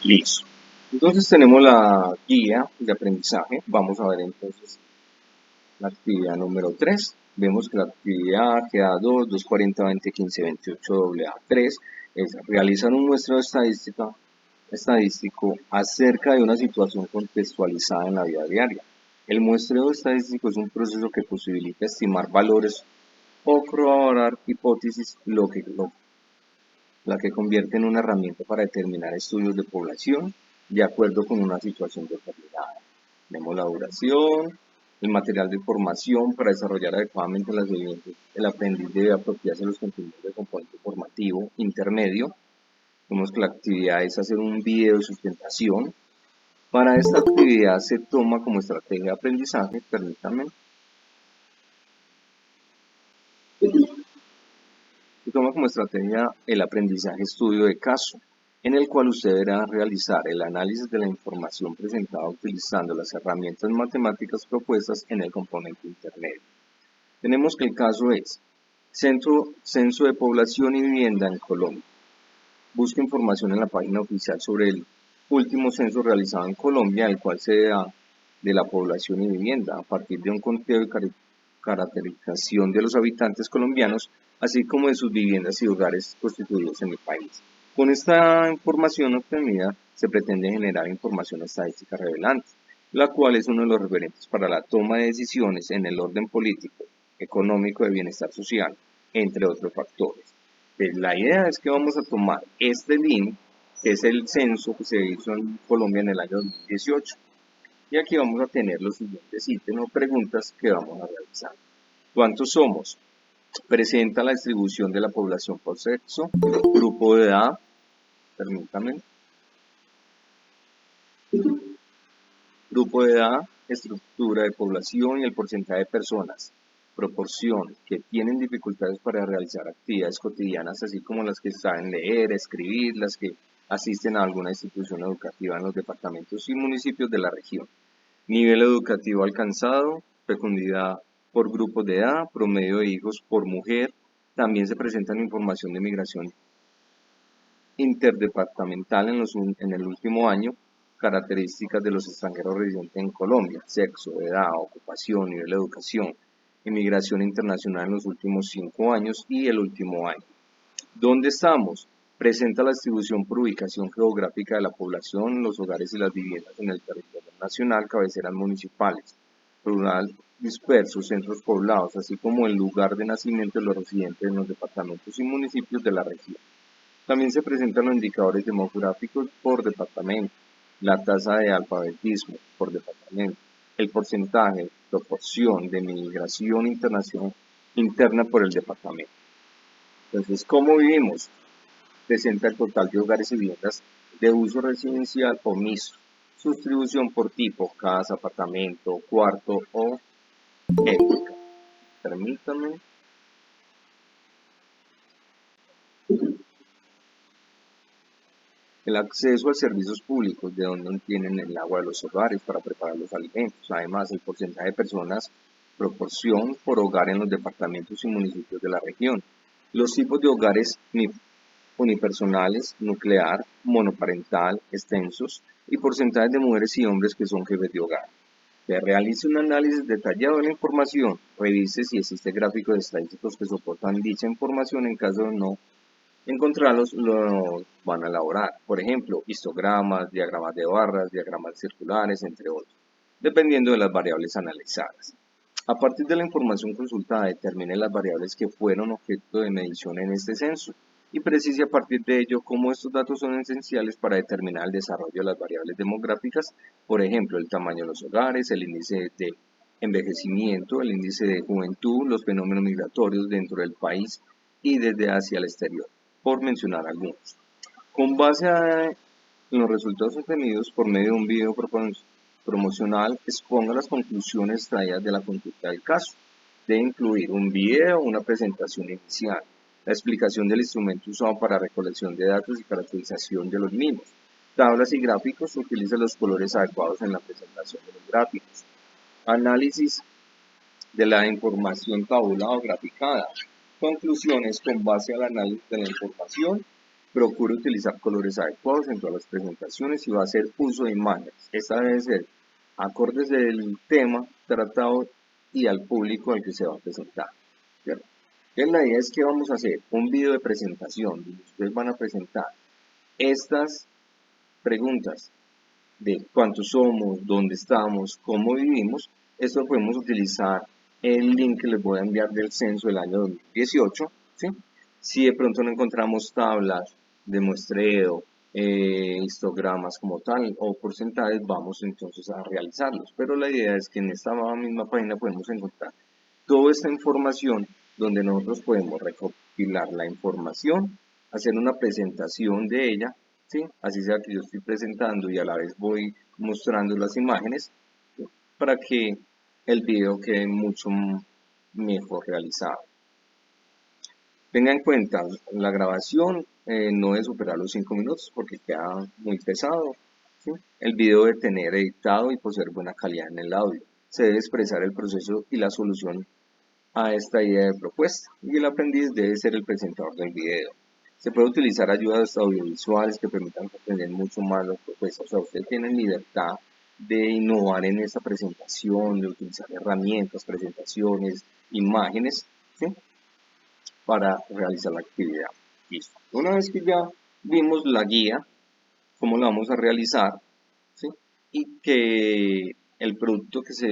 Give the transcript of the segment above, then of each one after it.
Listo. Entonces tenemos la guía de aprendizaje. Vamos a ver entonces la actividad número 3. Vemos que la actividad queda 2, 240, 20, 15, 28, AA3 es realizar un muestreo estadístico acerca de una situación contextualizada en la vida diaria. El muestreo estadístico es un proceso que posibilita estimar valores o corroborar hipótesis, la que convierte en una herramienta para determinar estudios de población de acuerdo con una situación determinada. Tenemos la duración, el material de formación para desarrollar adecuadamente las evidencias. El aprendiz debe apropiarse de los contenidos del componente formativo intermedio. Vemos que la actividad es hacer un video de sustentación. Para esta actividad se toma como estrategia de aprendizaje, permítanme, se toma como estrategia el aprendizaje estudio de caso, en el cual usted deberá realizar el análisis de la información presentada utilizando las herramientas matemáticas propuestas en el componente intermedio. Tenemos que el caso es Censo de Población y Vivienda en Colombia. Busca información en la página oficial sobre el último censo realizado en Colombia, el cual se da de la población y vivienda a partir de un conteo y caracterización de los habitantes colombianos, así como de sus viviendas y hogares constituidos en el país. Con esta información obtenida se pretende generar información estadística relevante, la cual es uno de los referentes para la toma de decisiones en el orden político, económico, de bienestar social, entre otros factores. La idea es que vamos a tomar este link, que es el censo que se hizo en Colombia en el año 2018, y aquí vamos a tener los siguientes ítems o preguntas que vamos a realizar. ¿Cuántos somos? Presenta la distribución de la población por sexo, grupo de edad, permítame, grupo de edad, estructura de población y el porcentaje de personas, proporción, que tienen dificultades para realizar actividades cotidianas, así como las que saben leer, escribir, las que asisten a alguna institución educativa en los departamentos y municipios de la región. Nivel educativo alcanzado, fecundidad por grupos de edad, promedio de hijos por mujer. También se presentan información de migración interdepartamental en el último año, características de los extranjeros residentes en Colombia, sexo, edad, ocupación, nivel de educación, inmigración internacional en los últimos 5 años y el último año. ¿Dónde estamos? Presenta la distribución por ubicación geográfica de la población, los hogares y las viviendas en el territorio nacional, cabeceras municipales, rural dispersos, centros poblados, así como el lugar de nacimiento de los residentes en los departamentos y municipios de la región. También se presentan los indicadores demográficos por departamento, la tasa de alfabetismo por departamento, el porcentaje, proporción de migración internacional interna por el departamento. Entonces, ¿cómo vivimos? Presenta el total de hogares y viviendas de uso residencial o mixto, su distribución por tipo, casa, apartamento, cuarto o étnica. Permítame. El acceso a servicios públicos, de donde obtienen el agua de los hogares para preparar los alimentos. Además, el porcentaje de personas, proporción por hogar en los departamentos y municipios de la región. Los tipos de hogares unipersonales, nuclear, monoparental, extensos y porcentajes de mujeres y hombres que son jefes de hogar. Que realice un análisis detallado de la información, revise si existen gráficos estadísticos que soportan dicha información. En caso de no encontrarlos, los van a elaborar. Por ejemplo, histogramas, diagramas de barras, diagramas circulares, entre otros, dependiendo de las variables analizadas. A partir de la información consultada, determine las variables que fueron objeto de medición en este censo y precise a partir de ello cómo estos datos son esenciales para determinar el desarrollo de las variables demográficas, por ejemplo, el tamaño de los hogares, el índice de envejecimiento, el índice de juventud, los fenómenos migratorios dentro del país y desde hacia el exterior, por mencionar algunos. Con base en los resultados obtenidos por medio de un video promocional, exponga las conclusiones extraídas de la consulta del caso. Debe incluir un video o una presentación inicial, la explicación del instrumento usado para recolección de datos y caracterización de los mismos, tablas y gráficos. Utilice los colores adecuados en la presentación de los gráficos, análisis de la información tabulada o graficada, conclusiones con base al análisis de la información Procure utilizar colores adecuados en todas las presentaciones y va a hacer uso de imágenes. Esta debe ser acordes del tema tratado y al público al que se va a presentar, ¿cierto? Entonces la idea es que vamos a hacer un video de presentación donde ustedes van a presentar estas preguntas de cuántos somos, dónde estamos, cómo vivimos. Esto podemos utilizar el link que les voy a enviar del censo del año 2018, ¿sí? Si de pronto no encontramos tablas de muestreo, histogramas como tal o porcentajes, vamos entonces a realizarlos. Pero la idea es que en esta misma página podemos encontrar toda esta información donde nosotros podemos recopilar la información, hacer una presentación de ella, ¿sí? Así sea que yo estoy presentando y a la vez voy mostrando las imágenes, ¿sí? Para que el video quede mucho mejor realizado. Tenga en cuenta, la grabación no debe superar los 5 minutos porque queda muy pesado, ¿sí? El video debe tener editado y poseer buena calidad en el audio. Se debe expresar el proceso y la solución a esta idea de propuesta y el aprendiz debe ser el presentador del video. Se puede utilizar ayudas audiovisuales que permitan comprender mucho más las propuestas. O sea, ustedes tienen libertad de innovar en esta presentación, de utilizar herramientas, presentaciones, imágenes, ¿sí? Para realizar la actividad. Listo. Una vez que ya vimos la guía, cómo la vamos a realizar, ¿sí? Y que el producto que se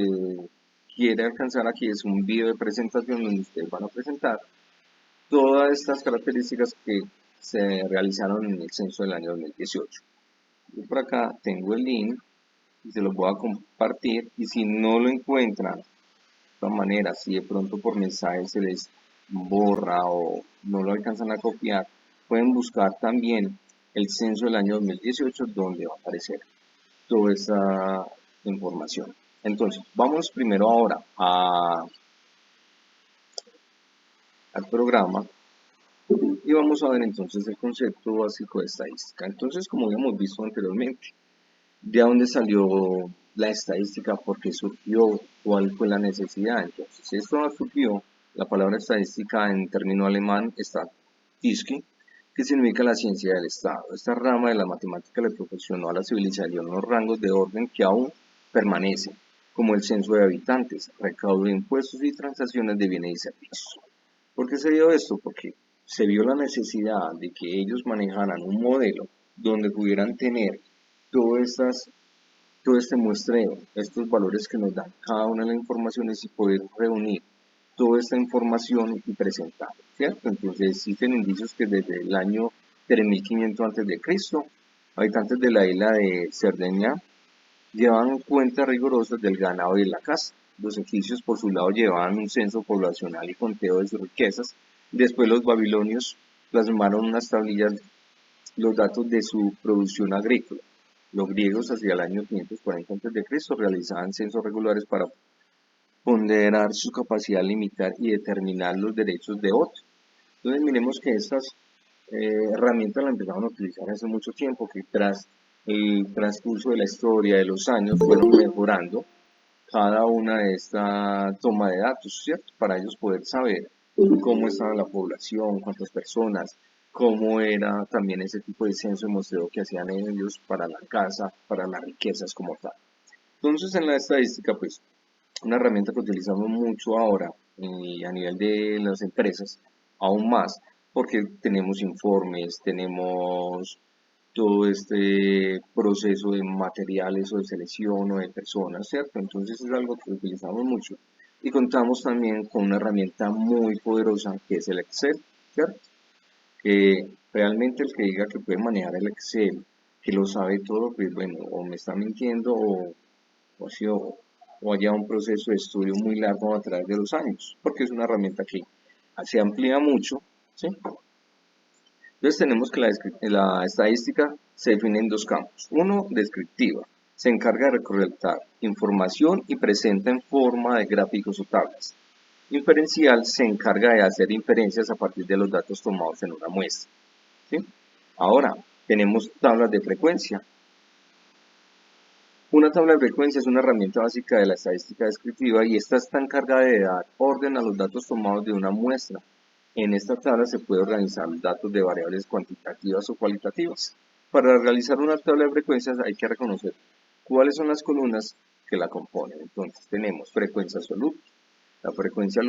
quiere alcanzar aquí es un video de presentación donde ustedes van a presentar todas estas características que se realizaron en el censo del año 2018. Yo por acá tengo el link y se los voy a compartir, y si no lo encuentran de todas maneras, si de pronto por mensaje se les borra o no lo alcanzan a copiar, pueden buscar también el censo del año 2018 donde va a aparecer toda esa información. Entonces, vamos primero ahora al programa y vamos a ver entonces el concepto básico de estadística. Entonces, como habíamos visto anteriormente, ¿de dónde salió la estadística? ¿Por qué surgió? ¿Cuál fue la necesidad? Entonces, esto surgió, la palabra estadística en término alemán está Statistik, que significa la ciencia del Estado. Esta rama de la matemática le proporcionó a la civilización unos rangos de orden que aún permanecen, como el censo de habitantes, recaudo de impuestos y transacciones de bienes y servicios. ¿Por qué se dio esto? Porque se vio la necesidad de que ellos manejaran un modelo donde pudieran tener todo este muestreo, estos valores que nos dan cada una de las informaciones y poder reunir toda esta información y presentarla, ¿cierto? Entonces existen indicios que desde el año 3500 a.C., habitantes de la isla de Cerdeña llevaban cuentas rigurosas del ganado y de la caza. Los egipcios por su lado llevaban un censo poblacional y conteo de sus riquezas. Después los babilonios plasmaron unas tablillas los datos de su producción agrícola. Los griegos hacia el año 540 a.C. realizaban censos regulares para ponderar su capacidad de limitar y determinar los derechos de otros. Entonces miremos que estas herramientas las empezaron a utilizar hace mucho tiempo, que tras el transcurso de la historia, de los años, fueron mejorando cada una de esta toma de datos, ¿cierto? Para ellos poder saber cómo estaba la población, cuántas personas, cómo era también ese tipo de censo y muestreo que hacían ellos para la casa, para las riquezas como tal. Entonces en la estadística, pues, una herramienta que utilizamos mucho ahora y a nivel de las empresas, aún más, porque tenemos informes, tenemos todo este proceso de materiales o de selección o de personas, ¿cierto? Entonces es algo que utilizamos mucho. Y contamos también con una herramienta muy poderosa que es el Excel, ¿cierto? Que realmente el que diga que puede manejar el Excel, que lo sabe todo, pues bueno, o me está mintiendo o haya un proceso de estudio muy largo a través de los años, porque es una herramienta que se amplía mucho, ¿sí? Entonces tenemos que la estadística se define en dos campos. Uno, descriptiva. Se encarga de recolectar información y presenta en forma de gráficos o tablas. Inferencial se encarga de hacer inferencias a partir de los datos tomados en una muestra, ¿sí? Ahora, tenemos tablas de frecuencia. Una tabla de frecuencia es una herramienta básica de la estadística descriptiva y esta está encargada de dar orden a los datos tomados de una muestra En esta tabla se puede organizar datos de variables cuantitativas o cualitativas. Para realizar una tabla de frecuencias hay que reconocer cuáles son las columnas que la componen. Entonces tenemos frecuencia absoluta. La frecuencia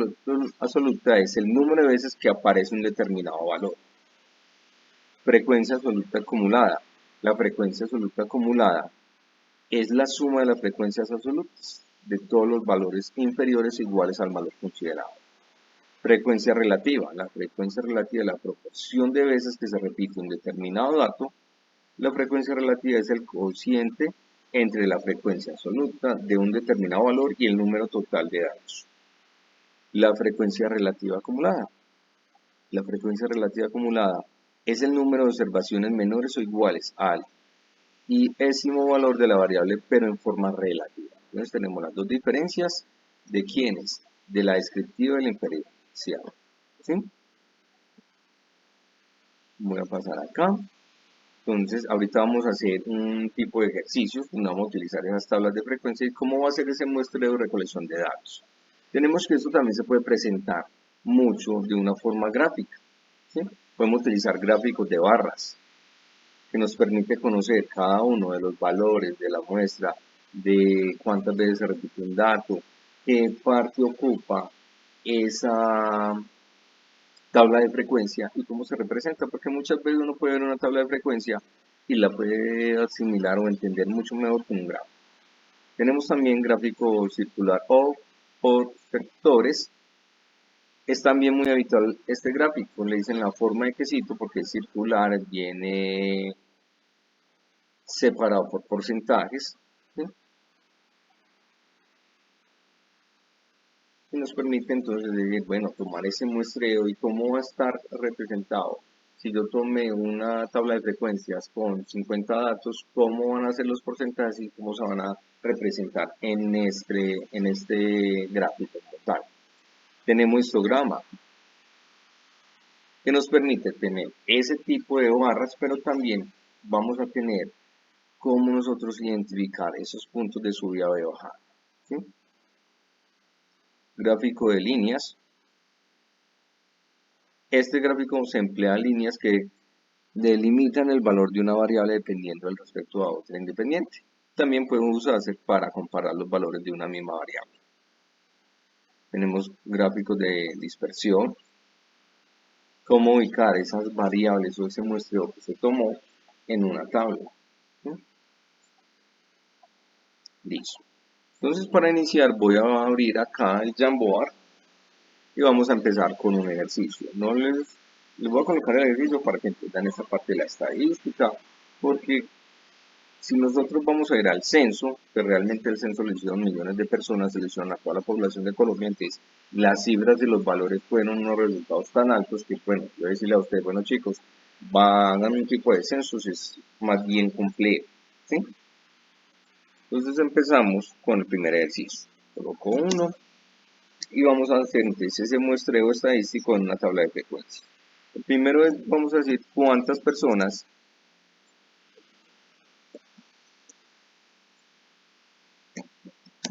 absoluta es el número de veces que aparece un determinado valor. Frecuencia absoluta acumulada. La frecuencia absoluta acumulada es la suma de las frecuencias absolutas de todos los valores inferiores o iguales al valor considerado. Frecuencia relativa. La frecuencia relativa es la proporción de veces que se repite un determinado dato. La frecuencia relativa es el cociente entre la frecuencia absoluta de un determinado valor y el número total de datos. La frecuencia relativa acumulada. La frecuencia relativa acumulada es el número de observaciones menores o iguales al y-ésimo valor de la variable, pero en forma relativa. Entonces tenemos las dos diferencias de quiénes, de la descriptiva y la inferencial. ¿Sí? Voy a pasar acá. Entonces, ahorita vamos a hacer un tipo de ejercicios donde vamos a utilizar esas tablas de frecuencia y cómo va a ser ese muestreo de recolección de datos. Tenemos que esto también se puede presentar mucho de una forma gráfica. ¿Sí? Podemos utilizar gráficos de barras que nos permite conocer cada uno de los valores de la muestra, de cuántas veces se repite un dato, qué parte ocupa esa tabla de frecuencia y cómo se representa, porque muchas veces uno puede ver una tabla de frecuencia y la puede asimilar o entender mucho mejor con un gráfico. Tenemos también gráfico circular o por sectores. Es también muy habitual este gráfico, le dicen la forma de quesito porque es circular, viene separado por porcentajes, ¿sí? Y nos permite entonces decir, bueno, tomar ese muestreo y cómo va a estar representado. Si yo tomé una tabla de frecuencias con 50 datos, ¿cómo van a ser los porcentajes y cómo se van a representar en este gráfico total? Tenemos histograma, que nos permite tener ese tipo de barras, pero también vamos a tener cómo nosotros identificar esos puntos de subida o de bajada. ¿Sí? Gráfico de líneas. Este gráfico se emplea líneas que delimitan el valor de una variable dependiendo del respecto a otra independiente. También puede usarse para comparar los valores de una misma variable. Tenemos gráficos de dispersión, cómo ubicar esas variables o ese muestreo que se tomó en una tabla. ¿Sí? Listo. Entonces, para iniciar voy a abrir acá el Jamboard y vamos a empezar con un ejercicio. Les voy a colocar el ejercicio para que entiendan esta parte de la estadística, porque si nosotros vamos a ir al censo, que realmente el censo lo hicieron millones de personas, se le hicieron a toda la población de Colombia, entonces las cifras y los valores fueron unos resultados tan altos que, bueno, yo voy a decirle a ustedes, bueno chicos, hagan un tipo de censos, es más bien complejo, ¿sí? Entonces empezamos con el primer ejercicio. Coloco uno y vamos a hacer entonces ese muestreo estadístico en una tabla de frecuencia. El primero es, vamos a decir, cuántas personas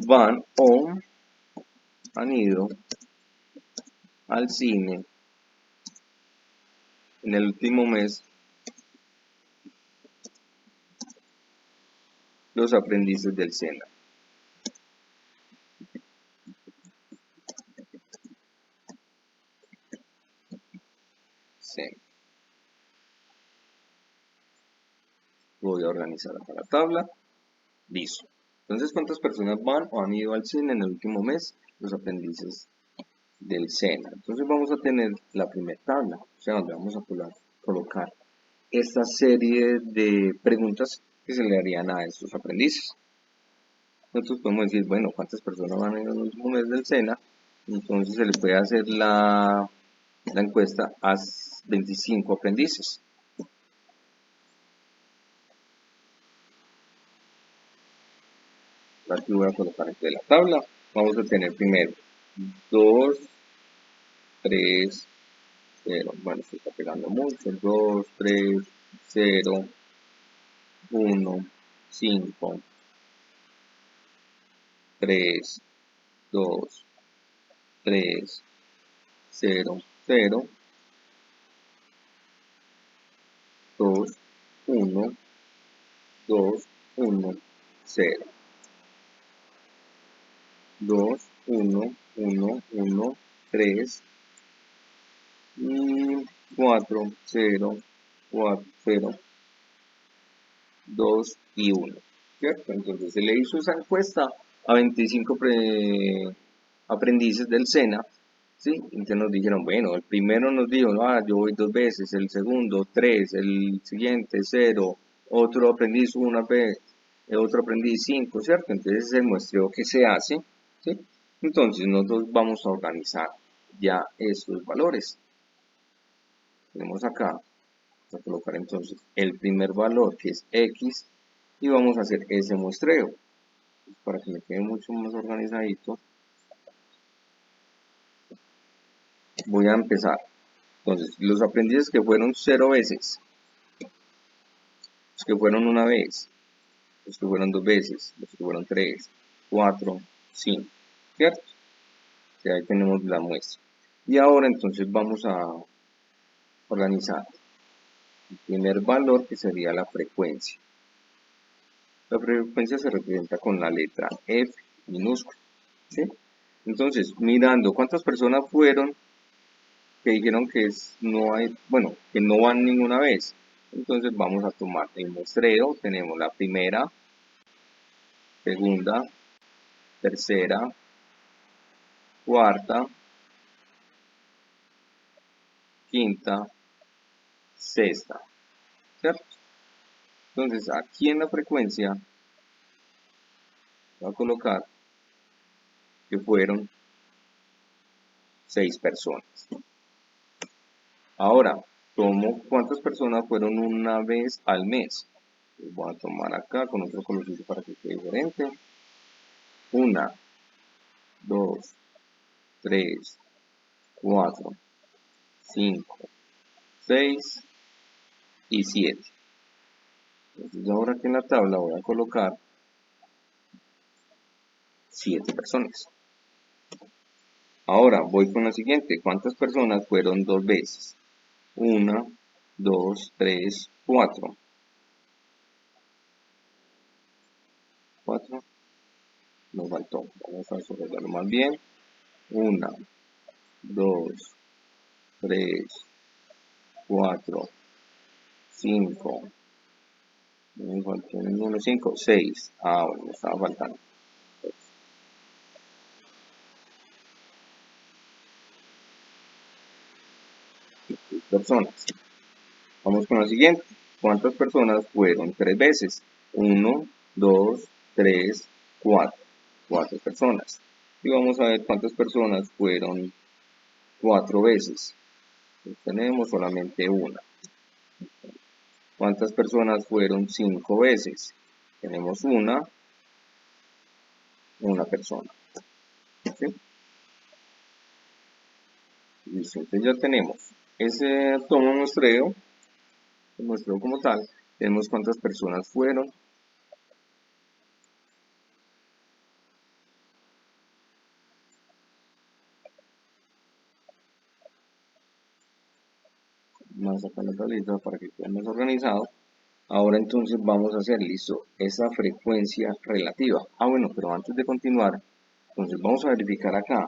van o han ido al cine en el último mes los aprendices del SENA. Sí. Voy a organizar acá la tabla. Listo. Entonces, ¿cuántas personas van o han ido al cine en el último mes? Los aprendices del SENA. Entonces vamos a tener la primera tabla, o sea, donde vamos a colocar esta serie de preguntas que se le harían a estos aprendices. Nosotros podemos decir, bueno, ¿cuántas personas van en el último mes del SENA? Entonces se le puede hacer la encuesta a 25 aprendices. Aquí voy a colocar entre la tabla. Vamos a tener primero 2, 3, 0. Bueno, se está pegando mucho. 2, 3, 0, 1, 5, 3, 2, 3, 0, 0. 1, 2, 1, 0, 2, 1, 1, 1, 3, 4, 0, 4, 0, 2 y 1, ¿cierto? Entonces se le hizo esa encuesta a 25 aprendices del SENA, ¿sí? Entonces nos dijeron, bueno, el primero nos dijo, yo voy 2 veces, el segundo 3, el siguiente 0, otro aprendiz una vez, el otro aprendiz 5, ¿cierto? Entonces es el muestreo que se hace, ¿sí? Entonces nosotros vamos a organizar ya estos valores. Tenemos acá, vamos a colocar entonces el primer valor que es X y vamos a hacer ese muestreo. Para que me quede mucho más organizadito, voy a empezar. Entonces, los aprendices que fueron 0 veces, los que fueron una vez, los que fueron 2 veces, los que fueron 3, 4, 5, ¿cierto? Y ahí tenemos la muestra. Y ahora entonces vamos a organizar el primer valor que sería la frecuencia. La frecuencia se representa con la letra F minúscula, ¿sí? Entonces, mirando cuántas personas fueron que dijeron que no hay, bueno, que no van ninguna vez. Entonces vamos a tomar el muestreo, tenemos la primera, segunda, tercera, cuarta, quinta, sexta, ¿cierto? Entonces aquí en la frecuencia voy a colocar que fueron 6 personas. Ahora, tomo cuántas personas fueron una vez al mes. Voy a tomar acá con otro colorcito para que quede diferente. 1, 2, 3, 4, 5, 6 y 7. Entonces ahora aquí en la tabla voy a colocar 7 personas. Ahora voy con la siguiente. ¿Cuántas personas fueron 2 veces? 1, 2, 3, 4. 4. Nos faltó. Vamos a subrayarlo más bien. 1, 2, 3, 4, 5. No me faltó ninguno. 5, 6. Bueno, me estaba faltando. Personas. Vamos con la siguiente. ¿Cuántas personas fueron 3 veces? 1, 2, 3, 4. 4 personas. Y vamos a ver cuántas personas fueron 4 veces. Pues tenemos solamente una. ¿Cuántas personas fueron 5 veces? Tenemos una persona. ¿Sí? Listo, entonces ya tenemos ese tomo muestreo, el muestreo como tal. Tenemos cuántas personas fueron. Más acá en la tablita para que quede más organizado. Ahora entonces vamos a hacer, listo, esa frecuencia relativa. Bueno, pero antes de continuar, entonces vamos a verificar acá,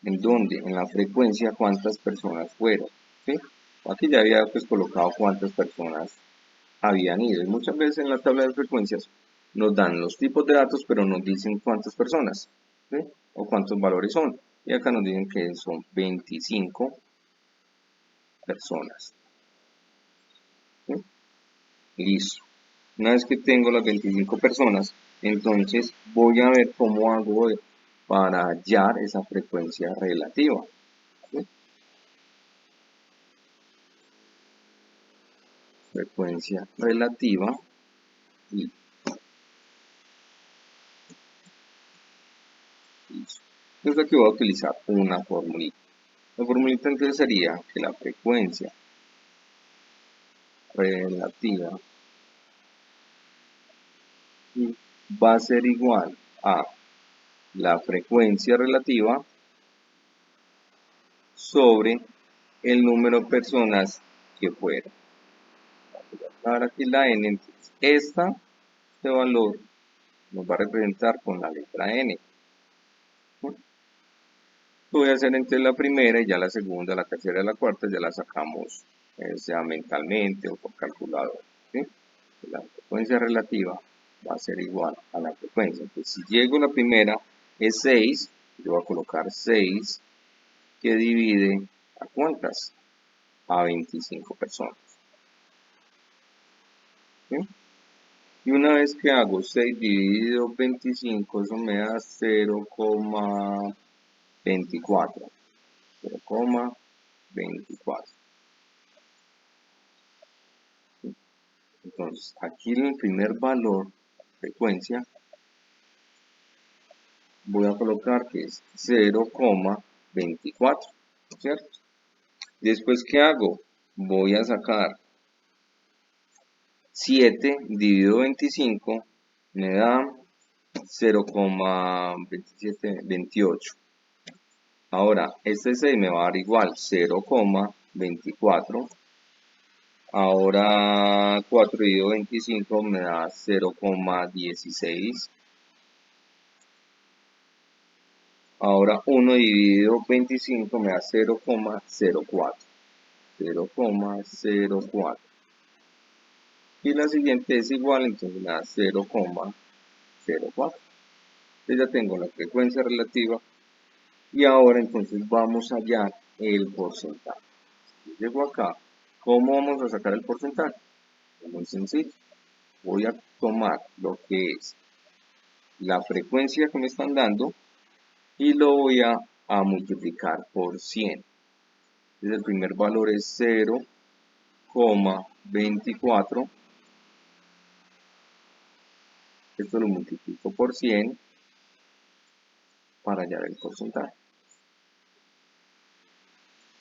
en donde, en la frecuencia, cuántas personas fueron, ¿sí? Aquí ya había pues colocado cuántas personas habían ido. Y muchas veces en la tabla de frecuencias nos dan los tipos de datos, pero nos dicen cuántas personas, ¿sí? O cuántos valores son. Y acá nos dicen que son 25 personas, ¿sí? Listo. Una vez que tengo las 25 personas, entonces voy a ver cómo hago para hallar esa frecuencia relativa. ¿Sí? Frecuencia relativa y listo. Entonces aquí voy a utilizar una formulita. La formulita entonces sería que la frecuencia relativa va a ser igual a la frecuencia relativa sobre el número de personas que fueron. Ahora aquí la n, entonces, este valor nos va a representar con la letra n. ¿No? Voy a hacer entre la primera y ya la segunda, la tercera y la cuarta ya la sacamos, sea mentalmente o por calculadora. ¿Sí? La frecuencia relativa va a ser igual a la frecuencia. Entonces, si llego a la primera es 6, yo voy a colocar 6 que divide a ¿cuántas? A 25 personas. ¿Sí? Y una vez que hago 6 dividido 25, eso me da 0,24. 0,24. Entonces, aquí en el primer valor, frecuencia, voy a colocar que es 0,24, ¿cierto? Después, ¿qué hago? Voy a sacar 7 dividido 25, me da 0,2728. Ahora, este 6 me va a dar igual, 0,24. Ahora 4 dividido 25 me da 0,16. Ahora 1 dividido 25 me da 0,04. 0,04. Y la siguiente es igual, entonces me da 0,04. Entonces ya tengo la frecuencia relativa. Y ahora entonces vamos a hallar el porcentaje. Llego acá. ¿Cómo vamos a sacar el porcentaje? Es muy sencillo. Voy a tomar lo que es la frecuencia que me están dando y lo voy a multiplicar por 100. Entonces el primer valor es 0,24. Esto lo multiplico por 100 para hallar el porcentaje.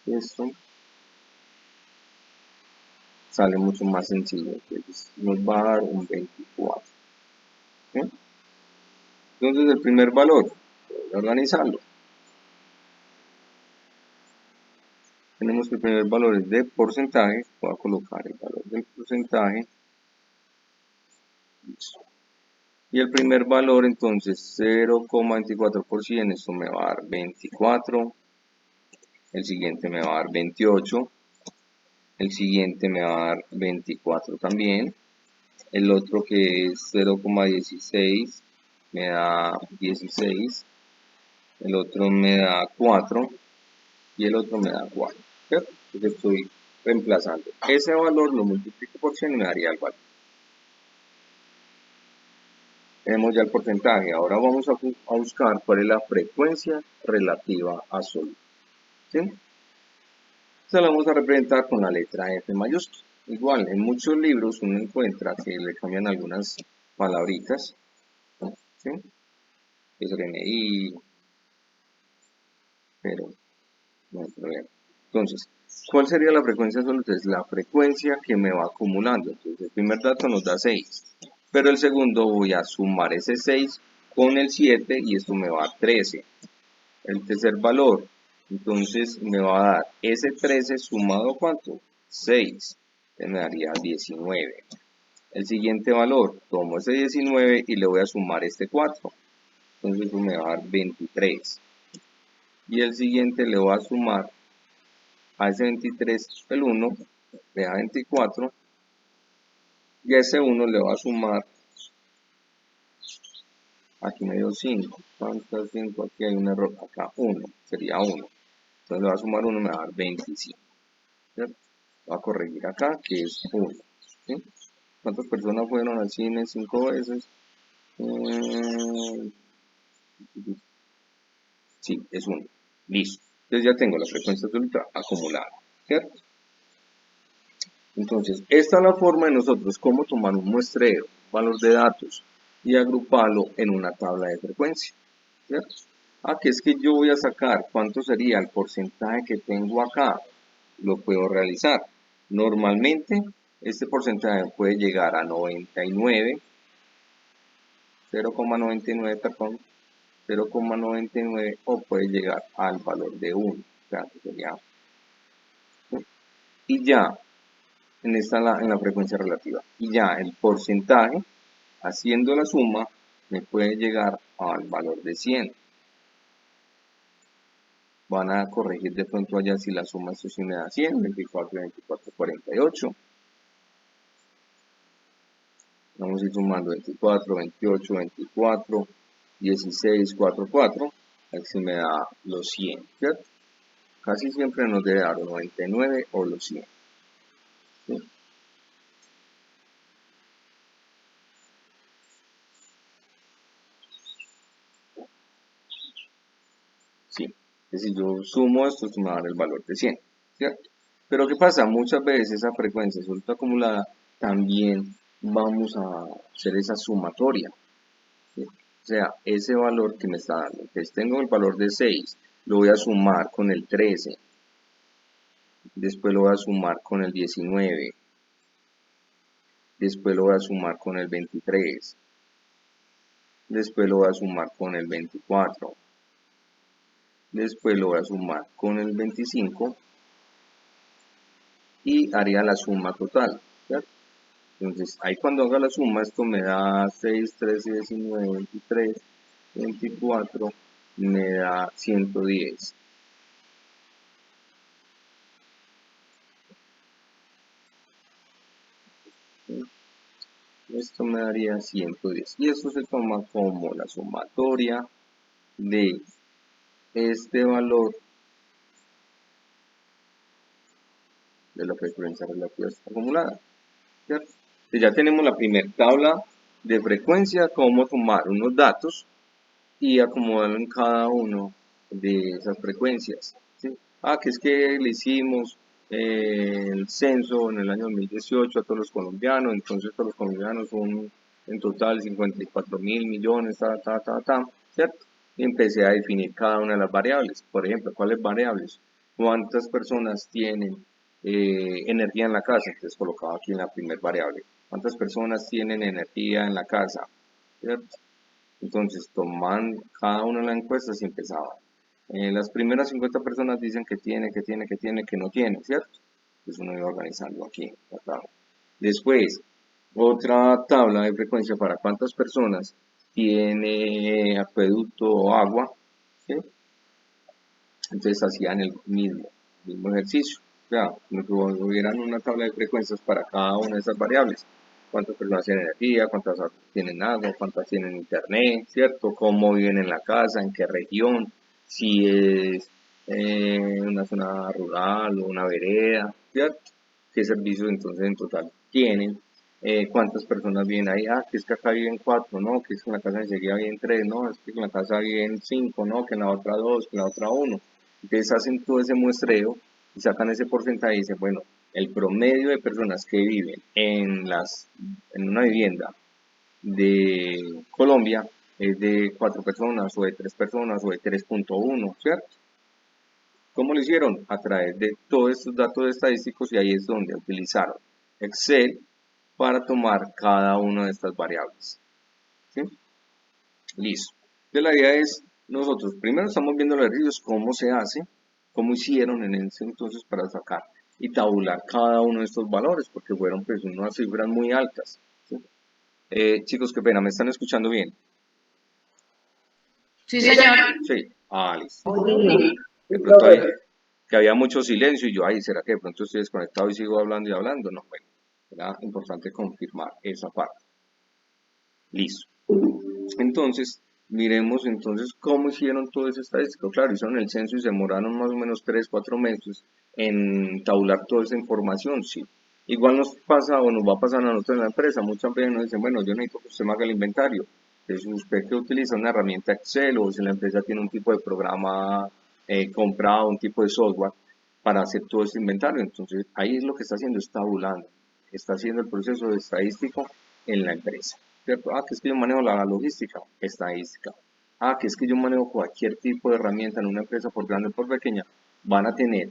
Esto sale mucho más sencillo. Entonces nos va a dar un 24. ¿Sí? Entonces el primer valor, voy a organizarlo. Tenemos que el primer valor es de porcentaje. Voy a colocar el valor del porcentaje. Listo. Y el primer valor entonces 0,24%, esto me va a dar 24, el siguiente me va a dar 28, el siguiente me va a dar 24 también, el otro que es 0,16 me da 16, el otro me da 4 y el otro me da 4. ¿Cierto? Entonces estoy reemplazando ese valor, lo multiplico por 100 y me daría el valor. Tenemos ya el porcentaje. Ahora vamos a buscar cuál es la frecuencia relativa absoluta. ¿Sí? Se la vamos a representar con la letra F mayúscula. Igual, en muchos libros uno encuentra que le cambian algunas palabritas. ¿Sí? Es RNI, pero no hay problema. Entonces, ¿cuál sería la frecuencia absoluta? Es la frecuencia que me va acumulando. Entonces, el primer dato nos da 6. Pero el segundo voy a sumar ese 6 con el 7 y esto me va a dar 13. El tercer valor, entonces me va a dar ese 13 sumado ¿cuánto? 6, me daría 19. El siguiente valor, tomo ese 19 y le voy a sumar este 4, entonces eso me va a dar 23. Y el siguiente le voy a sumar a ese 23 el 1, me da 24. Y a ese 1 le voy a sumar, aquí me dio 5, ¿cuántas 5? Aquí hay un error, acá 1, sería 1. Entonces le voy a sumar 1, me va a dar 25. ¿Cierto? Voy a corregir acá, que es 1. ¿Sí? ¿Cuántas personas fueron al cine 5 veces? Sí, es 1. Listo. Entonces ya tengo la frecuencia absoluta acumulada. ¿Cierto? Entonces, esta es la forma de nosotros cómo tomar un muestreo, valor de datos, y agruparlo en una tabla de frecuencia. ¿Cierto? Que es que yo voy a sacar cuánto sería el porcentaje que tengo acá. Lo puedo realizar. Normalmente, este porcentaje puede llegar a 99, 0,99, perdón, 0,99 o puede llegar al valor de 1. O sea, que sería, ¿sí? Y ya, en la frecuencia relativa. Y ya el porcentaje, haciendo la suma, me puede llegar al valor de 100. Van a corregir de pronto allá si la suma esto sí me da 100, 24, 24, 48. Vamos a ir sumando 24, 28, 24, 16, 4, 4. Así me da los 100, ¿cierto? Casi siempre nos debe dar los 99 o los 100. ¿Sí? Sí. Es decir, yo sumo esto, esto me va a dar el valor de 100, ¿cierto? Pero ¿qué pasa? Muchas veces esa frecuencia suelta acumulada también vamos a hacer esa sumatoria, ¿sí? O sea, ese valor que me está dando, entonces tengo el valor de 6, lo voy a sumar con el 13, después lo voy a sumar con el 19, después lo voy a sumar con el 23, después lo voy a sumar con el 24, después lo voy a sumar con el 25 y haría la suma total, ¿cierto? Entonces, ahí cuando haga la suma, esto me da 6, 13, 19, 23, 24, me da 110. Esto me daría 110. Y esto se toma como la sumatoria de este valor de la frecuencia relativa acumulada, ¿cierto? Entonces ya tenemos la primera tabla de frecuencia, cómo tomar unos datos y acomodarlo en cada uno de esas frecuencias, ¿sí? Que es que le hicimos el censo en el año 2018 a todos los colombianos, entonces todos los colombianos son en total 54.000 millones, ¿cierto? Y empecé a definir cada una de las variables. Por ejemplo, ¿cuáles variables? ¿Cuántas personas tienen energía en la casa? Entonces colocaba aquí en la primera variable. ¿Cuántas personas tienen energía en la casa? ¿Cierto? Entonces, toman cada una de las encuestas y empezaban. Las primeras 50 personas dicen que tiene, que no tiene, ¿cierto? Entonces uno iba organizando aquí la tabla. Después, otra tabla de frecuencia para cuántas personas tiene acueducto o agua, ¿sí? Entonces hacían el mismo ejercicio. O sea, como que hubieran una tabla de frecuencias para cada una de esas variables. Cuántas personas tienen energía, cuántas tienen agua, cuántas tienen internet, ¿cierto? Cómo viven en la casa, en qué región, si es una zona rural o una vereda, ¿cierto? ¿Qué servicios entonces en total tienen? ¿Cuántas personas viven ahí? Que es que acá viven 4, ¿no? Que es que en la casa enseguida viven 3, ¿no? Es que en la casa viven 5, ¿no? Que en la otra 2, que en la otra 1. Entonces hacen todo ese muestreo y sacan ese porcentaje y dicen, bueno, el promedio de personas que viven en una vivienda de Colombia es de 4 personas o de 3 personas o de 3.1, ¿cierto? ¿Cómo lo hicieron? A través de todos estos datos estadísticos, y ahí es donde utilizaron Excel para tomar cada una de estas variables, ¿sí? Listo. Entonces la idea es, nosotros primero estamos viendo los ejercicios, cómo se hace, cómo hicieron en ese entonces para sacar y tabular cada uno de estos valores, porque fueron pues unas cifras muy altas, ¿sí? Chicos, qué pena, ¿me están escuchando bien? Sí, señor. Sí. Listo. Sí. De pronto hay, que había mucho silencio y yo, ¿será que de pronto estoy desconectado y sigo hablando y hablando? No, bueno, era importante confirmar esa parte. Listo. Entonces, miremos entonces cómo hicieron todo ese estadístico. Claro, hicieron el censo y se demoraron más o menos 3, 4 meses en tabular toda esa información, sí. Igual nos pasa o nos va a pasar a nosotros en la empresa. Muchas veces nos dicen, bueno, yo necesito que usted me haga el inventario. Entonces, usted que utiliza una herramienta Excel o si la empresa tiene un tipo de programa comprado, un tipo de software para hacer todo ese inventario. Entonces, ahí es lo que está haciendo, está tabulando, está haciendo el proceso de estadístico en la empresa, ¿cierto? Que es que yo manejo la logística, estadística. Que es que yo manejo cualquier tipo de herramienta en una empresa, por grande o por pequeña, van a tener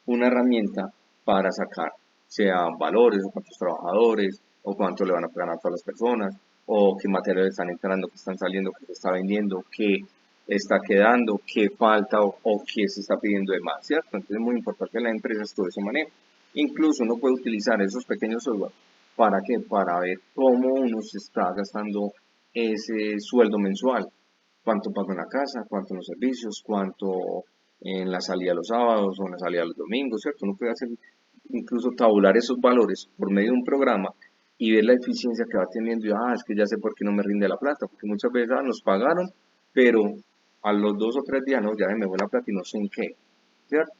una herramienta para sacar, sea valores, o cuántos trabajadores, o cuánto le van a pagar a todas las personas, o qué materiales están entrando, qué están saliendo, qué se está vendiendo, qué está quedando, qué falta o qué se está pidiendo de más, ¿cierto? Entonces es muy importante que las empresas todo eso manejen. Incluso uno puede utilizar esos pequeños software. ¿Para qué? Para ver cómo uno se está gastando ese sueldo mensual. Cuánto pago en la casa, cuánto en los servicios, cuánto en la salida los sábados o en la salida los domingos, ¿cierto? Uno puede hacer incluso tabular esos valores por medio de un programa y ver la eficiencia que va teniendo. Y, es que ya sé por qué no me rinde la plata, porque muchas veces nos pagaron, pero a los 2 o 3 días no, ya se me fue la plata y no sé en qué, ¿cierto?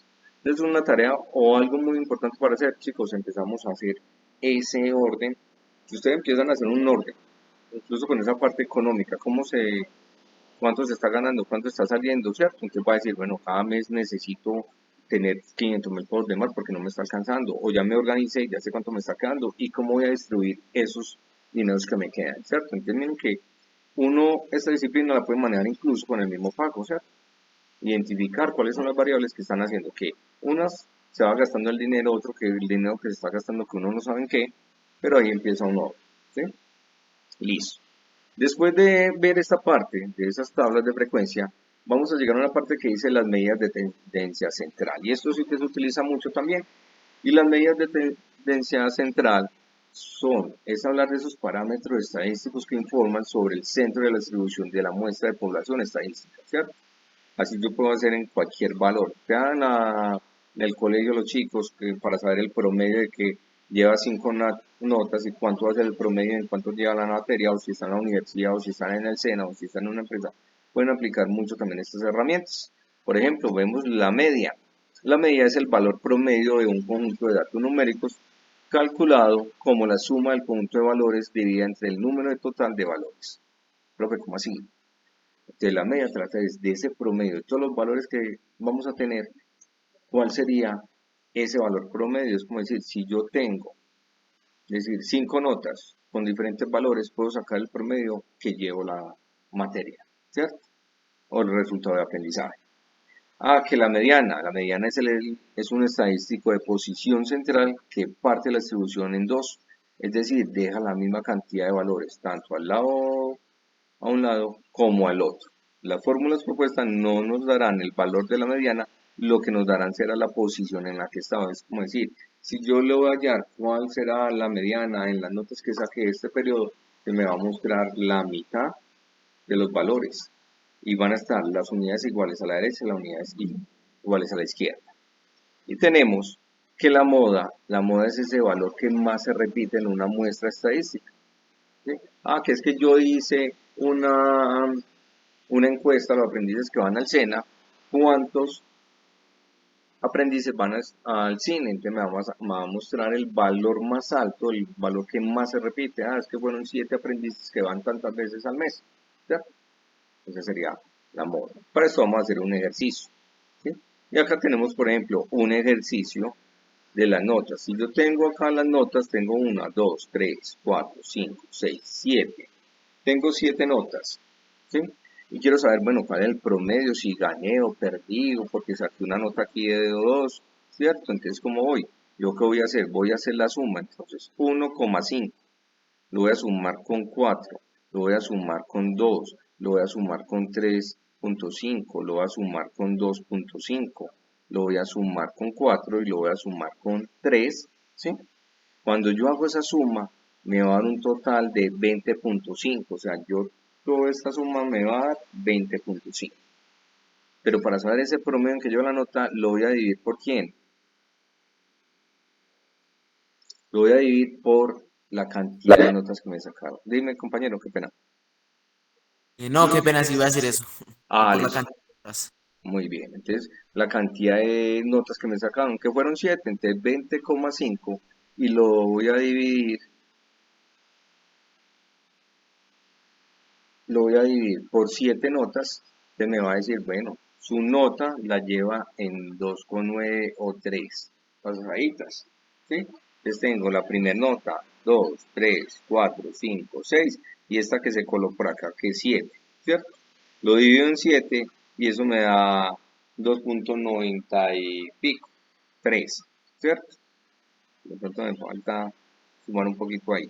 Es una tarea o algo muy importante para hacer, chicos. Empezamos a hacer ese orden. Si ustedes empiezan a hacer un orden, incluso con esa parte económica, cuánto se está ganando, cuánto está saliendo, ¿cierto? Entonces va a decir, bueno, cada mes necesito tener 500.000 pesos de más porque no me está alcanzando, o ya me organicé, ya sé cuánto me está quedando y cómo voy a distribuir esos dineros que me quedan, ¿cierto? Entonces miren que uno, esta disciplina la puede manejar incluso con el mismo pago, ¿cierto? Identificar cuáles son las variables que están haciendo que unas se va gastando el dinero, otro que el dinero que se está gastando que uno no sabe en qué, pero ahí empieza uno, ¿sí? Listo. Después de ver esta parte de esas tablas de frecuencia, vamos a llegar a una parte que dice las medidas de tendencia central. Y esto sí que se utiliza mucho también. Y las medidas de tendencia central es hablar de esos parámetros estadísticos que informan sobre el centro de la distribución de la muestra de población estadística, ¿cierto? Así yo puedo hacer en cualquier valor. Vean en el colegio los chicos que para saber el promedio de que lleva 5 notas y cuánto va a ser el promedio en cuánto lleva la materia, o si están en la universidad, o si están en el SENA, o si están en una empresa, pueden aplicar mucho también estas herramientas. Por ejemplo, vemos la media. La media es el valor promedio de un conjunto de datos numéricos calculado como la suma del conjunto de valores dividida entre el número total de valores. Profe, ¿cómo así? De la media trata de ese promedio, de todos los valores que vamos a tener, ¿cuál sería ese valor promedio? Es como decir, si yo tengo, es decir, 5 notas con diferentes valores, puedo sacar el promedio que llevo la materia, ¿cierto? O el resultado de aprendizaje. Que la mediana es un estadístico de posición central que parte la distribución en dos, es decir, deja la misma cantidad de valores, tanto al lado a un lado como al otro. Las fórmulas propuestas no nos darán el valor de la mediana, lo que nos darán será la posición en la que estaba. Es como decir, si yo le voy a hallar cuál será la mediana en las notas que saqué de este periodo, se me va a mostrar la mitad de los valores y van a estar las unidades iguales a la derecha y las unidades iguales a la izquierda. Y tenemos que la moda es ese valor que más se repite en una muestra estadística. ¿Sí? Que es que yo hice una encuesta a los aprendices que van al SENA, ¿cuántos aprendices van al cine? Entonces me va a mostrar el valor más alto, el valor que más se repite. Es que fueron 7 aprendices que van tantas veces al mes. ¿Cierto? Esa sería la moda. Para esto vamos a hacer un ejercicio. ¿Sí? Y acá tenemos, por ejemplo, un ejercicio de las notas. Si yo tengo acá las notas, tengo 1, 2, 3, 4, 5, 6, 7. Tengo 7 notas. ¿Sí? Y quiero saber, bueno, cuál es el promedio, si gané o perdí, o porque saqué una nota aquí de 2, ¿cierto? Entonces, ¿cómo voy? ¿Yo qué voy a hacer? Voy a hacer la suma, entonces 1,5, lo voy a sumar con 4, lo voy a sumar con 2, lo voy a sumar con 3,5, lo voy a sumar con 2,5, lo voy a sumar con 4 y lo voy a sumar con 3, ¿sí? Cuando yo hago esa suma, me va a dar un total de 20,5, o sea, toda esta suma me va a dar 20,5. Pero para saber ese promedio en que lleva la nota, lo voy a dividir por ¿quién? Lo voy a dividir por la cantidad de notas que me sacaron. Dime, compañero, qué pena. No, qué pena si voy a hacer eso. Por la Listo. cantidad. Muy bien. Entonces, la cantidad de notas que me sacaron, que fueron 7, entonces 20,5 y lo voy a dividir por 7 notas, te me va a decir, bueno, su nota la lleva en 2,9 o 3 pasaditas, ¿sí? Entonces tengo la primera nota, 2, 3, 4, 5, 6, y esta que se coló por acá, que es 7, ¿cierto? Lo divido en 7 y eso me da 2,90 y pico, 3, ¿cierto? De pronto me falta sumar un poquito ahí.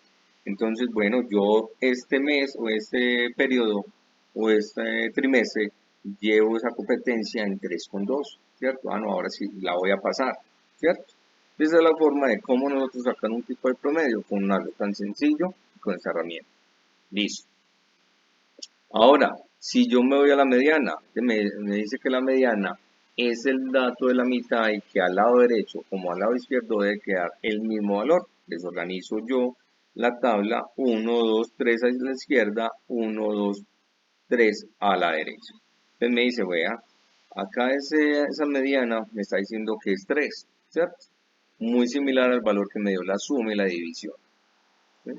Entonces, bueno, yo este mes o este periodo o este trimestre llevo esa competencia en 3,2, ¿cierto? No, ahora sí la voy a pasar, ¿cierto? Esa es la forma de cómo nosotros sacar un tipo de promedio con algo tan sencillo y con esta herramienta. Listo. Ahora, si yo me voy a la mediana, me dice que la mediana es el dato de la mitad y que al lado derecho como al lado izquierdo debe quedar el mismo valor. Desorganizo yo la tabla: 1, 2, 3 a la izquierda, 1, 2, 3 a la derecha. Entonces me dice, vea, acá esa mediana me está diciendo que es 3, ¿cierto? Muy similar al valor que me dio la suma y la división. ¿Sí?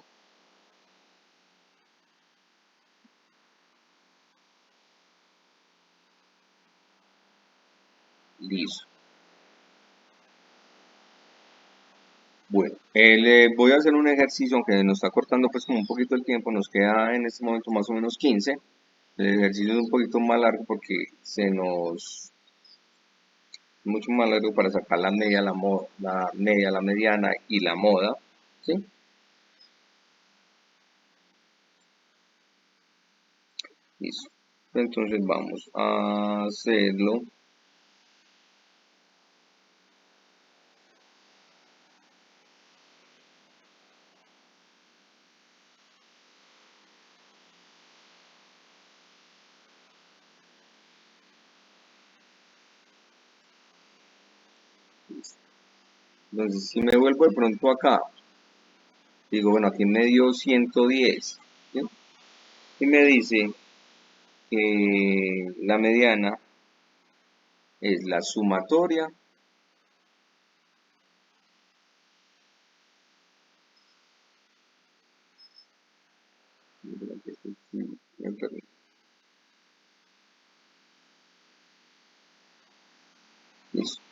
Listo. Bueno, voy a hacer un ejercicio, aunque nos está cortando pues como un poquito el tiempo, nos queda en este momento más o menos 15. El ejercicio es un poquito más largo porque mucho más largo para sacar la media, la media, la mediana y la moda, ¿sí? Listo. Entonces vamos a hacerlo. Entonces, si me vuelvo de pronto acá, digo, bueno, aquí me dio 110, ¿sí? Y me dice que la mediana es la sumatoria listo.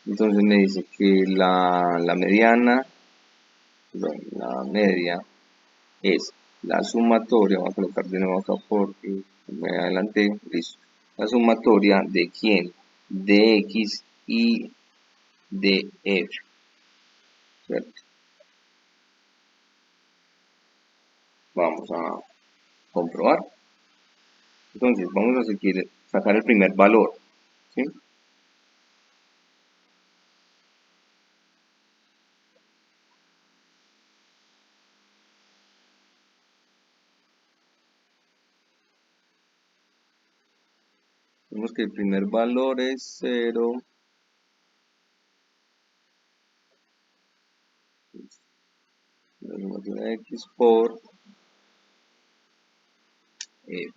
Entonces me dice que la mediana, bueno, la media es la sumatoria, voy a colocar de nuevo acá porque me adelanté, listo. La sumatoria de quién, de X y de F, ¿cierto? Vamos a comprobar. Entonces vamos a sacar el primer valor, ¿sí? Vemos que el primer valor es 0, la sumatoria de X por F.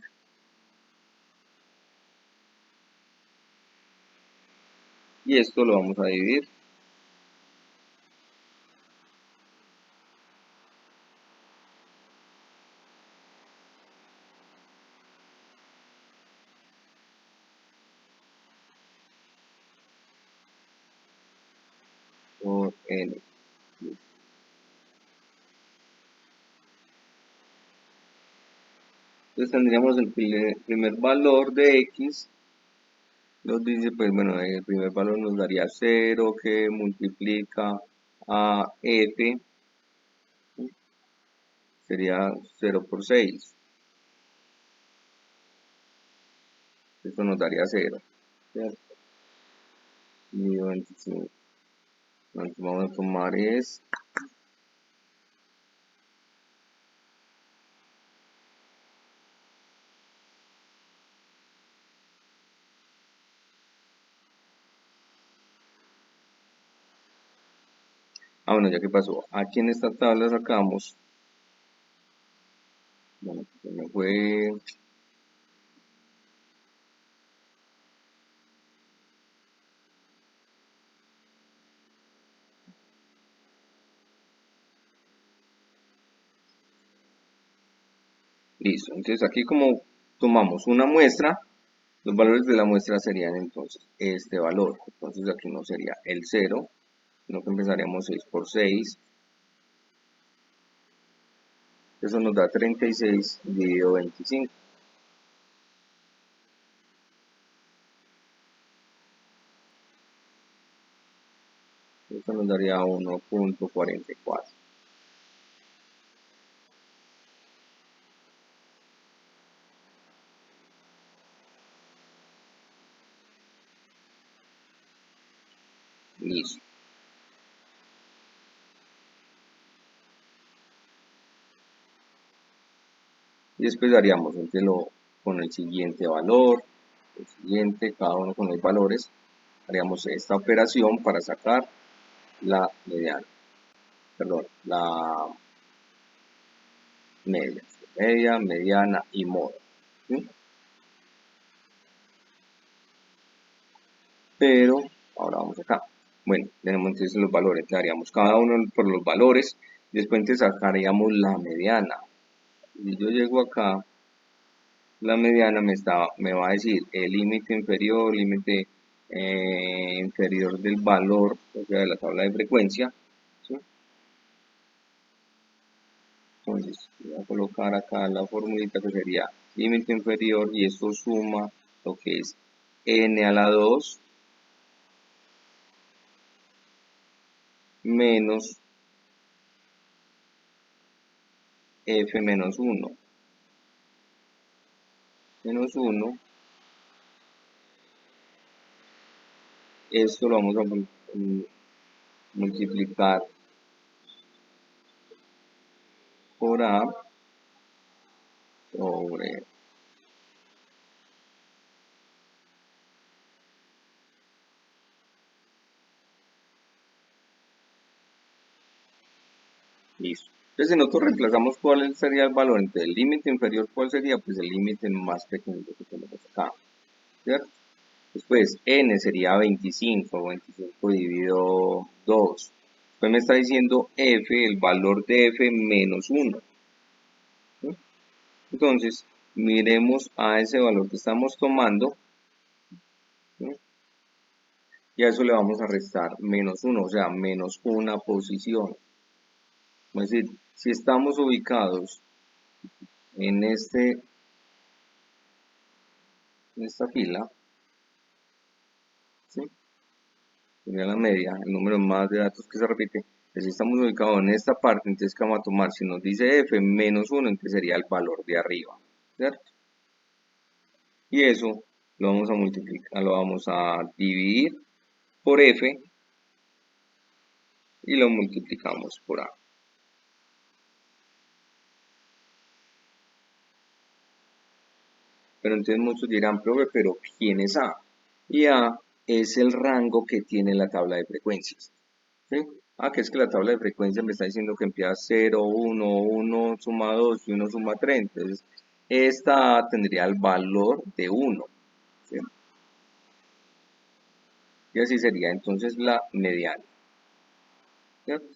Y esto lo vamos a dividir por N. Entonces tendríamos el primer valor de X, nos dice, pues bueno, el primer valor nos daría 0 que multiplica a F, sería 0 por 6, esto nos daría 0, ¿cierto? Dividido 25. Entonces vamos a tomar bueno, ya que pasó, aquí en esta tabla sacamos, bueno, se me fue, listo. Entonces aquí como tomamos una muestra, los valores de la muestra serían entonces este valor. Entonces aquí no sería el 0, sino que empezaríamos 6 por 6. Eso nos da 36 dividido 25. Esto nos daría 1.44. Listo. Y después haríamos con el siguiente valor, el siguiente, cada uno con los valores, haríamos esta operación para sacar la mediana, perdón, la media, mediana y modo. ¿Sí? Pero ahora vamos acá. Bueno, tenemos entonces los valores, le haríamos cada uno por los valores, después entonces sacaríamos la mediana. Si yo llego acá, la mediana me va a decir el límite inferior, límite inferior del valor, o sea, de la tabla de frecuencia. ¿Sí? Entonces, voy a colocar acá la formulita que sería límite inferior y esto suma lo que es n a la 2 menos f menos 1. Menos 1, esto lo vamos a multiplicar por a sobre listo. Entonces, si nosotros reemplazamos cuál sería el valor entre el límite inferior, ¿cuál sería? Pues el límite más pequeño que tenemos acá, ¿cierto? Después, n sería 25, 25 dividido 2. Después me está diciendo f, el valor de f menos 1. ¿Sí? Entonces, miremos a ese valor que estamos tomando, ¿sí? Y a eso le vamos a restar menos 1, o sea, menos una posición. Es decir, si estamos ubicados en esta fila, ¿sí? Sería la media, el número más de datos que se repite. Si estamos ubicados en esta parte, entonces ¿qué vamos a tomar? Si nos dice f menos 1, entonces sería el valor de arriba, ¿cierto? Y eso lo vamos a multiplicar, lo vamos a dividir por f y lo multiplicamos por a. Pero entonces muchos dirán, profe, pero ¿quién es a? Y a es el rango que tiene la tabla de frecuencias. ¿Sí? Ah, que es que la tabla de frecuencias me está diciendo que empieza 0, 1, 1 suma 2 y 1 suma 3. Entonces, esta A tendría el valor de 1. ¿Sí? Y así sería entonces la mediana. ¿Cierto?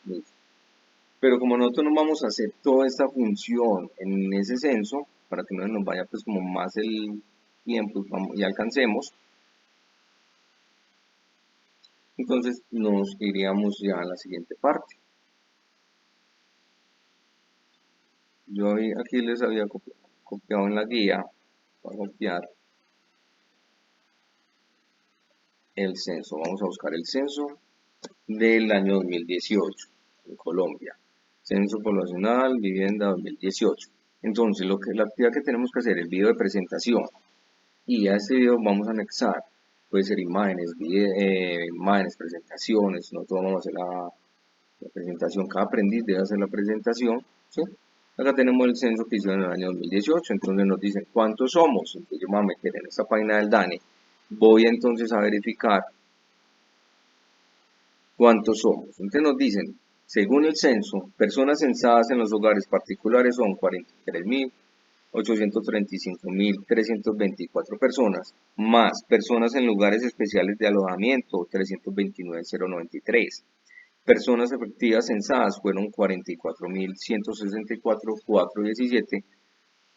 Listo. Pero como nosotros no vamos a hacer toda esta función en ese censo, para que no nos vaya pues como más el tiempo y alcancemos, entonces nos iríamos ya a la siguiente parte. Yo aquí les había copiado en la guía, para copiar el censo. Vamos a buscar el censo del año 2018 en Colombia. Censo poblacional, vivienda 2018. Entonces, la actividad que tenemos que hacer, el video de presentación. Y a este video vamos a anexar, puede ser imágenes, imágenes, presentaciones. Nosotros vamos a hacer la presentación. Cada aprendiz debe hacer la presentación. ¿Sí? Acá tenemos el censo que hicieron en el año 2018. Entonces nos dicen cuántos somos. Entonces yo me voy a meter en esta página del DANE. Voy entonces a verificar cuántos somos. Entonces nos dicen, según el censo, personas censadas en los hogares particulares son 43.835.324 personas, más personas en lugares especiales de alojamiento, 329.093. Personas efectivas censadas fueron 44.164.417,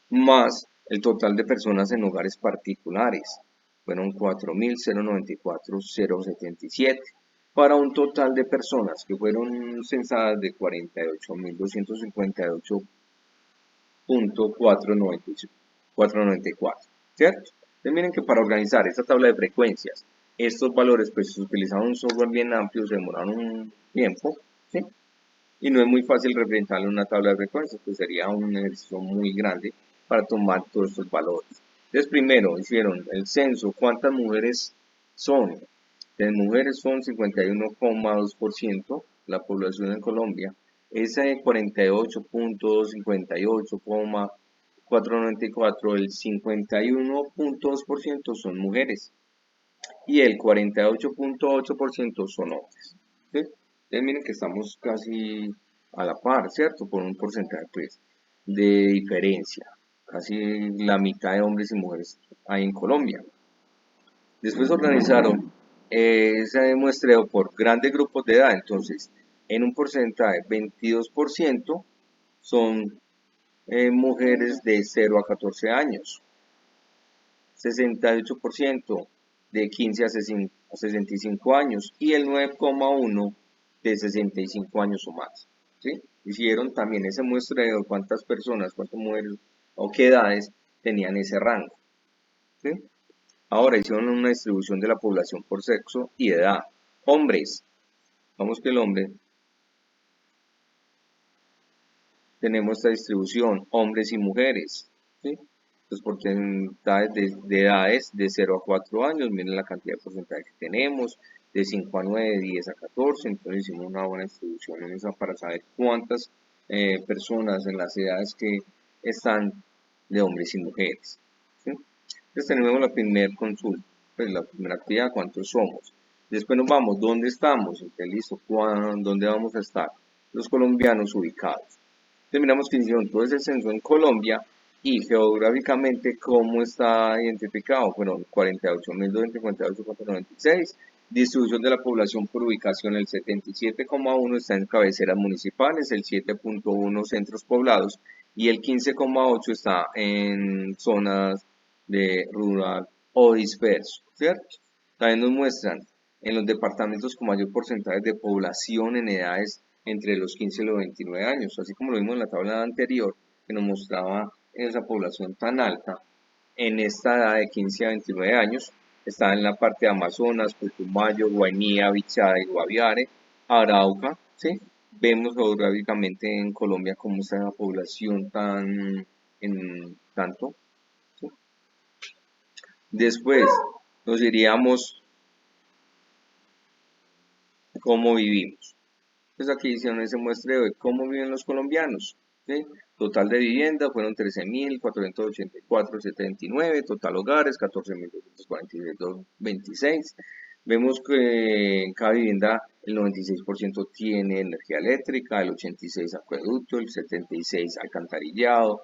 más el total de personas en hogares particulares, fueron 4.094.077, para un total de personas que fueron censadas de 48.258.494, ¿cierto? Entonces miren que para organizar esta tabla de frecuencias, estos valores pues se utilizaron un software bien amplio, se demoraron un tiempo, ¿sí? Y no es muy fácil representarlo en una tabla de frecuencias, pues sería un ejercicio muy grande para tomar todos estos valores. Entonces, primero hicieron el censo, ¿cuántas mujeres son? Las mujeres son 51,2% la población en Colombia. Esa de 48.58,494, el 51,2% son mujeres y el 48,8% son hombres. ¿Sí? Entonces miren que estamos casi a la par, ¿cierto? Por un porcentaje pues, de diferencia. Casi la mitad de hombres y mujeres hay en Colombia. Después organizaron ese muestreo por grandes grupos de edad. Entonces, en un porcentaje 22% son mujeres de 0 a 14 años, 68% de 15 a 65 años y el 9,1% de 65 años o más. ¿Sí? Hicieron también ese muestreo de cuántas personas, cuántas mujeres o qué edades tenían ese rango. ¿Sí? Ahora hicieron una distribución de la población por sexo y edad. Hombres, vamos que el hombre, tenemos esta distribución, hombres y mujeres. ¿Sí? Los porcentajes de edades de 0 a 4 años, miren la cantidad de porcentaje que tenemos, de 5 a 9, de 10 a 14, entonces hicimos una buena distribución en esa para saber cuántas personas en las edades que están de hombres y mujeres. ¿Sí? Entonces tenemos la primera consulta, pues la primera actividad, cuántos somos. Después nos vamos, ¿dónde estamos? Entonces, listo, ¿dónde vamos a estar? Los colombianos ubicados. Entonces miramos que hicieron todo ese censo en Colombia y geográficamente cómo está identificado. Fueron 48.258,496. Distribución de la población por ubicación, el 77,1 está en cabeceras municipales, el 7,1 centros poblados y el 15,8 está en zonas de rural o disperso, ¿cierto? También nos muestran en los departamentos con mayor porcentaje de población en edades entre los 15 y los 29 años, así como lo vimos en la tabla anterior, que nos mostraba esa población tan alta, en esta edad de 15 a 29 años, está en la parte de Amazonas, Putumayo, Guainía, Bichada y Guaviare, Arauca, ¿sí? Vemos geográficamente en Colombia cómo está la población tan, en tanto, ¿sí? Después nos iríamos cómo vivimos. Pues aquí hicieron ese muestreo de cómo viven los colombianos. ¿Sí? Total de vivienda fueron 13.484,79, total hogares 14.246,26. Vemos que en cada vivienda el 96% tiene energía eléctrica, el 86% acueducto, el 76% alcantarillado,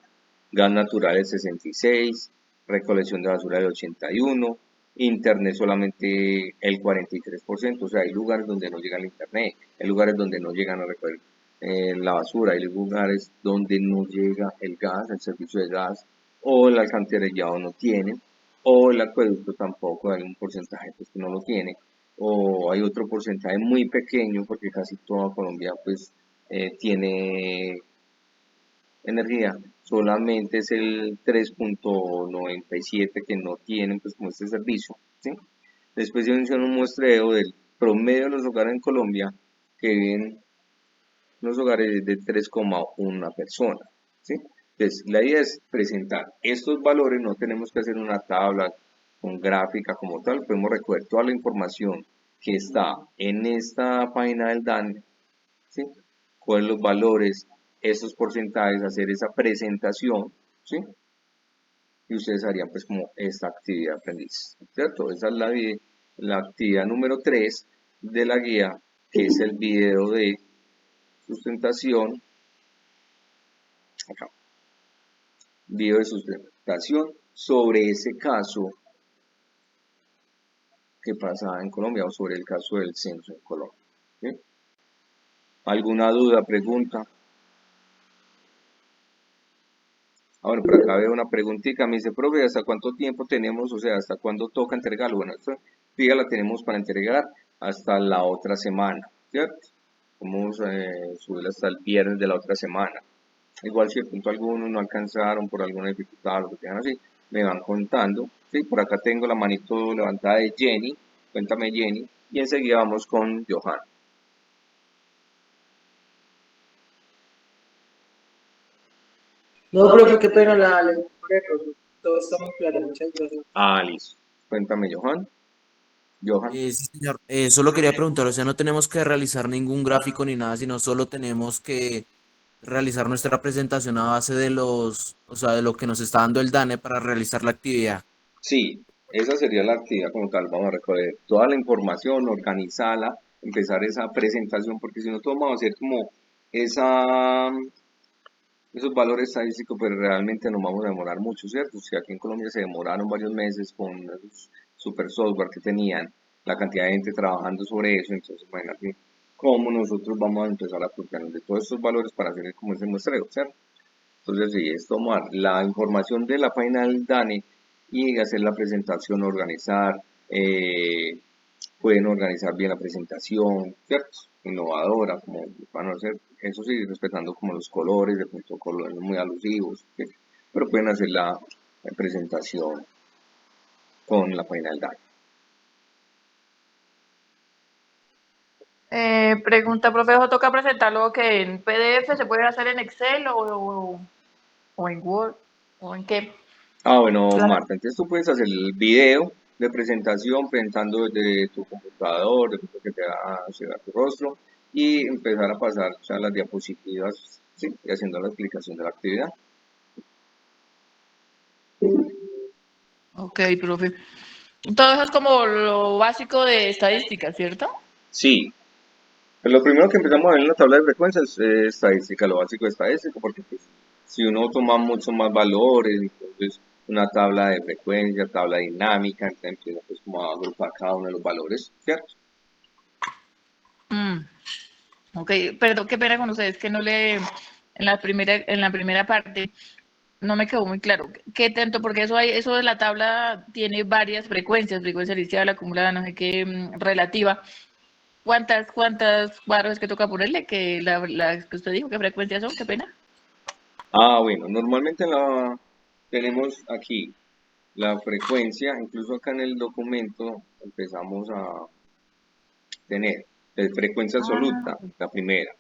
gas natural el 66%, recolección de basura el 81%, internet solamente el 43%, o sea, hay lugares donde no llega el internet, hay lugares donde no llegan a recoger la basura, hay lugares donde no llega el gas, el servicio de gas, o el alcantarillado no tiene, o el acueducto tampoco, hay un porcentaje pues, que no lo tiene, o hay otro porcentaje muy pequeño, porque casi toda Colombia pues tiene energía, solamente es el 3,97 que no tienen pues como este servicio, ¿sí? Después se menciona un muestreo del promedio de los hogares en Colombia que viven los hogares de 3,1 persona, ¿sí? Entonces, la idea es presentar estos valores, no tenemos que hacer una tabla con gráfica como tal, podemos recoger toda la información que está en esta página del DANE, ¿sí? Con los valores, esos porcentajes, hacer esa presentación, ¿sí? Y ustedes harían pues como esta actividad aprendiz, ¿cierto? Esa es la actividad número 3 de la guía, que es el video de sustentación, acá, video de sustentación sobre ese caso que pasa en Colombia o sobre el caso del censo en Colombia, ¿sí? ¿Alguna duda, pregunta? Bueno, por acá veo una preguntita, me dice, profe, ¿hasta cuánto tiempo tenemos, o sea, hasta cuándo toca entregarlo? Bueno, esta día la tenemos para entregar hasta la otra semana, ¿cierto? Vamos a subirla hasta el viernes de la otra semana. Igual si de punto algunos no alcanzaron por alguna dificultad o lo que tengan así, me van contando, ¿sí? Por acá tengo la manito levantada de Jenny, cuéntame Jenny, y enseguida vamos con Johan. No, profe, qué pena la lectura. Todo está muy claro, muchas gracias. Ah, listo. Cuéntame, Johan. Johan. Sí, señor. Solo quería preguntar, o sea, no tenemos que realizar ningún gráfico ni nada, sino solo tenemos que realizar nuestra presentación a base de o sea, de lo que nos está dando el DANE para realizar la actividad. Sí, esa sería la actividad como tal. Vamos a recoger toda la información, organizarla, empezar esa presentación, porque si no, todo vamos a hacer como esa, esos valores estadísticos, pero realmente nos vamos a demorar mucho, ¿cierto? Si aquí en Colombia se demoraron varios meses con esos super software que tenían, la cantidad de gente trabajando sobre eso, entonces imagínate cómo nosotros vamos a empezar a apropiarnos de todos estos valores para hacer como ese muestreo, ¿cierto? Entonces, sí, es tomar la información de la página del DANE y hacer la presentación, organizar, eh, pueden organizar bien la presentación, ¿cierto? Innovadora, como van a hacer, eso sí, respetando como los colores, de pronto colores muy alusivos, ¿sí? Pero pueden hacer la presentación con la página del DANE. Pregunta, profe, ¿eso toca presentarlo que en PDF se puede hacer en Excel o en Word o en qué? Ah, bueno, Claro. Marta, entonces tú puedes hacer el video de presentación presentando desde tu computador, de pronto que te va a llegar tu rostro y empezar a pasar ya las diapositivas, sí, y haciendo la explicación de la actividad. Ok, profe. Todo eso es como lo básico de estadística, ¿cierto? Sí, pues lo primero que empezamos a ver en la tabla de frecuencias es estadística, lo básico de estadística, porque pues, si uno toma mucho más valores, entonces una tabla de frecuencia, tabla dinámica, entonces empieza pues como a agrupar cada uno de los valores, ¿cierto? Mm, ok, perdón, qué pena con ustedes que no le en la primera parte no me quedó muy claro. ¿Qué tanto? Porque eso de la tabla tiene varias frecuencias, frecuencia inicial, acumulada, no sé qué, relativa. ¿Cuántas barras que toca ponerle? Que la que usted dijo, ¿qué frecuencias son? Qué pena. Ah, bueno, normalmente tenemos aquí la frecuencia, incluso acá en el documento empezamos a tener frecuencia Ah, absoluta, la primera,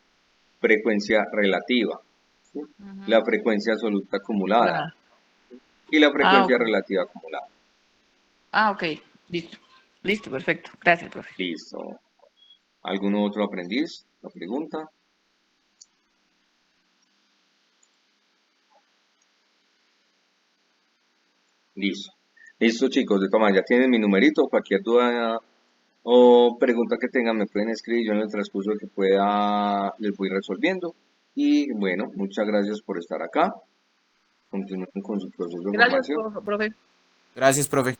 frecuencia relativa, ¿sí? ujú, La frecuencia absoluta acumulada acumulada. y la Ah, frecuencia ok. relativa acumulada. Ah, ok. Listo. Listo, perfecto. Gracias, profe. Listo. ¿Algún otro aprendiz? La pregunta. Listo. Listo, chicos. De todas maneras, ya tienen mi numerito. Cualquier duda o pregunta que tengan me pueden escribir. Yo en el transcurso que pueda les voy resolviendo. Y bueno, muchas gracias por estar acá. Continúen con su proceso de Gracias, formación. profe. Gracias, profe.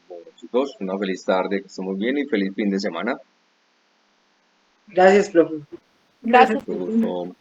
Bueno, chicos, una feliz tarde, que estemos bien y feliz fin de semana. Gracias, profe. Gracias. Mucho gusto.